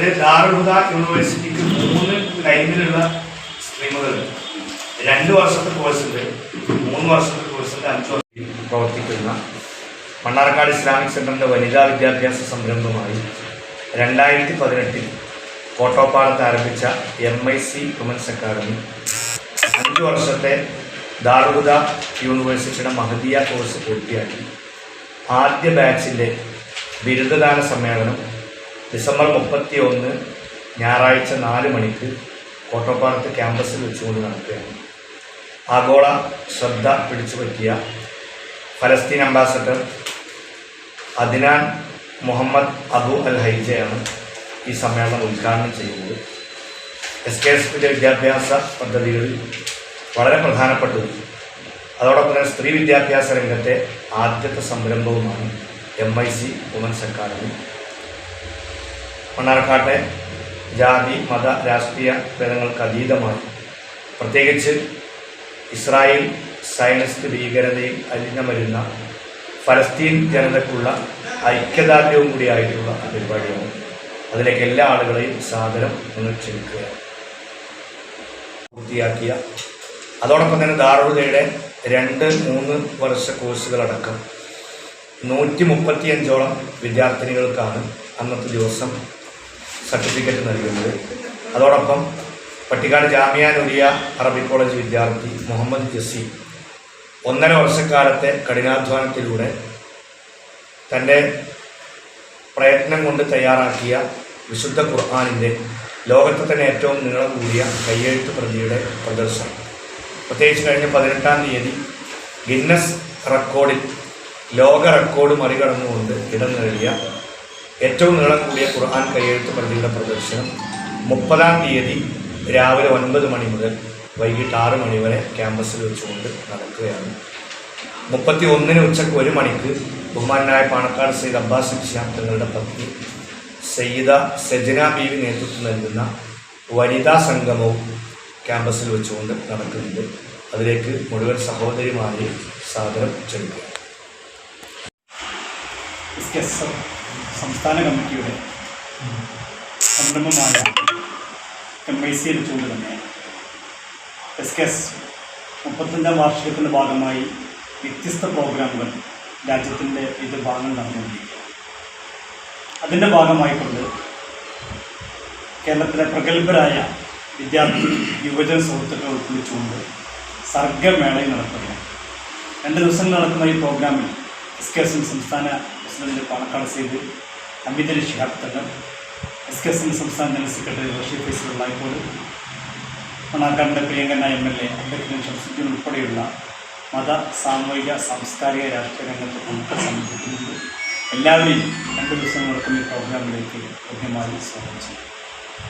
അതിൽ ദാറുൽ ഹുദ യൂണിവേഴ്സിറ്റിക്ക് 3 ലൈനിലുള്ള സ്ട്രീമുകളുണ്ട്. 2 വർഷത്തെ കോഴ്സുണ്ട്, 3 വർഷത്തെ കോഴ്സുണ്ട്, 5 വർഷം പ്രവർത്തിക്കുന്ന മണ്ണാർക്കാട് ഇസ്ലാമിക് സെൻ്ററിൻ്റെ വനിതാ വിദ്യാഭ്യാസ സംരംഭമായി 2018 കോട്ടോപ്പാടത്ത് ആരംഭിച്ച MIC വുമൻസ് അക്കാദമി 5 വർഷത്തെ ദാറുൽ ഹുദ യൂണിവേഴ്സിറ്റിയുടെ മഹദിയ കോഴ്സ് പൂർത്തിയാക്കി. ആദ്യ ബാച്ചിൻ്റെ ബിരുദദാന സമ്മേളനം ഡിസംബർ 31 ഞായറാഴ്ച 4 മണിക്ക് കോട്ടോപ്പാടത്ത് ക്യാമ്പസിൽ വെച്ചുകൊണ്ട് നടക്കുകയാണ്. ആഗോള ശ്രദ്ധ പിടിച്ചുപറ്റിയ ഫലസ്തീൻ അംബാസഡർ അദ്നാൻ മുഹമ്മദ് അബു അൽ ഹൈജയാണ് ഈ സമ്മേളനം ഉദ്ഘാടനം ചെയ്യുന്നത്. SKSന്റെ വിദ്യാഭ്യാസ പദ്ധതികളിൽ വളരെ പ്രധാനപ്പെട്ടതും അതോടൊപ്പം തന്നെ സ്ത്രീ വിദ്യാഭ്യാസ രംഗത്തെ ആദ്യത്തെ സംരംഭവുമാണ് MIC വുമൻസ് അക്കാദമി. മണ്ണാർക്കാട്ടെ ജാതി മത രാഷ്ട്രീയ ഭേദങ്ങൾക്ക് അതീതമായി പ്രത്യേകിച്ച് ഇസ്രായേൽ സയനിസ്റ്റ് ഭീകരതയിൽ അലിഞ്ഞമരുന്ന ഫലസ്തീൻ ജനതയ്ക്കുള്ള ഐക്യദാർഢ്യവും കൂടിയായിട്ടുള്ള പരിപാടിയാണ്. അതിലേക്ക് എല്ലാ ആളുകളെയും സാദരം നിങ്ങൾ ക്ഷണിക്കുകയാണ്. പൂർത്തിയാക്കിയ അതോടൊപ്പം തന്നെ ദാറുൽ ഹുദയുടെ 2-3 വർഷ കോഴ്സുകളടക്കം 135ഓളം വിദ്യാർത്ഥിനികൾക്കാണ് അന്നത്തെ ദിവസം സർട്ടിഫിക്കറ്റ് നൽകുന്നത്. അതോടൊപ്പം പട്ടിക്കാട് ജാമിയ നൂരിയ അറബി കോളേജ് വിദ്യാർത്ഥി മുഹമ്മദ് ജസീം 1.5 വർഷക്കാലത്തെ കഠിനാധ്വാനത്തിലൂടെ തൻ്റെ പ്രയത്നം കൊണ്ട് തയ്യാറാക്കിയ വിശുദ്ധ ഖുർആനിൻ്റെ ലോകത്തെ തന്നെ ഏറ്റവും നീളം കൂടിയ കയ്യെഴുത്ത് പ്രതിയുടെ പ്രദർശനം, പ്രത്യേകിച്ച് കഴിഞ്ഞ 18-ാം തീയതി ഗിന്നസ് റെക്കോർഡിൽ ലോക റെക്കോർഡ് മറികടന്നുകൊണ്ട് ഇടം നേടിയ ഏറ്റവും നീളം കൂടിയ ഖുർആൻ കയ്യെഴുത്ത് പ്രതിയുടെ പ്രദർശനം 30-ാം തീയതി രാവിലെ 9 മണി മുതൽ വൈകിട്ട് 6 മണി വരെ ക്യാമ്പസിൽ വെച്ചുകൊണ്ട് നടക്കുകയാണ്. 31-ന് ഉച്ചയ്ക്ക് 1 മണിക്ക് ബഹുമാനായ പാണക്കാട് സയ്യിദ് അബ്ബാസ് ഹിഷാം തങ്ങളുടെ പത്നി സയ്യിദ സജന ബീവി നേതൃത്വം നൽകുന്ന വനിതാ സംഗമവും ക്യാമ്പസിൽ വെച്ചുകൊണ്ട് നടക്കുന്നുണ്ട്. അതിലേക്ക് മുഴുവൻ സഹോദരിമാരെ സാദരം ക്ഷണിക്കുക. സംസ്ഥാന കമ്മിറ്റിയുടെ സംരംഭമായ MIC വെച്ചുകൊണ്ട് തന്നെ SKS 35-ാം വാർഷികത്തിൻ്റെ ഭാഗമായി വ്യത്യസ്ത പ്രോഗ്രാമുകൾ രാജ്യത്തിൻ്റെ വിവിധ ഭാഗങ്ങൾ നടന്നുകൊണ്ടിരിക്കുക. അതിൻ്റെ ഭാഗമായിക്കൊണ്ട് കേരളത്തിലെ പ്രഗത്ഭരായ വിദ്യാർത്ഥി യുവജന സുഹൃത്തുക്കളെ ഉൾക്കൊള്ളിച്ചുകൊണ്ട് സർഗമേളയും നടത്തുകയാണ്. 2 ദിവസങ്ങൾ നടക്കുന്ന ഈ പ്രോഗ്രാമിൽ SKS സംസ്ഥാന പ്രസിഡന്റ് പാണക്കാട് സയ്യിദ് ഹമീദ് അലി ശിഹാബ് തങ്ങൾ, SKS സംസ്ഥാന ജനറൽ സെക്രട്ടറി റഷീദ് ഫൈസൽ ഉള്ളായിക്കോട്, മണ്ണാർക്കാടിൻ്റെ പ്രിയങ്കരനായ MLA അബ്ദുൽ ഷംസുദ്ദീൻ ഉൾപ്പെടെയുള്ള മത സാമൂഹിക സാംസ്കാരിക രാഷ്ട്രീയ രംഗത്ത് നമുക്ക് സംബന്ധിക്കുന്നുണ്ട്. എല്ലാവരെയും 2 ദിവസം നടക്കുന്ന ഈ പ്രോഗ്രാമിലേക്ക് ലഭ്യമായി സ്വാഗതം ചെയ്യും.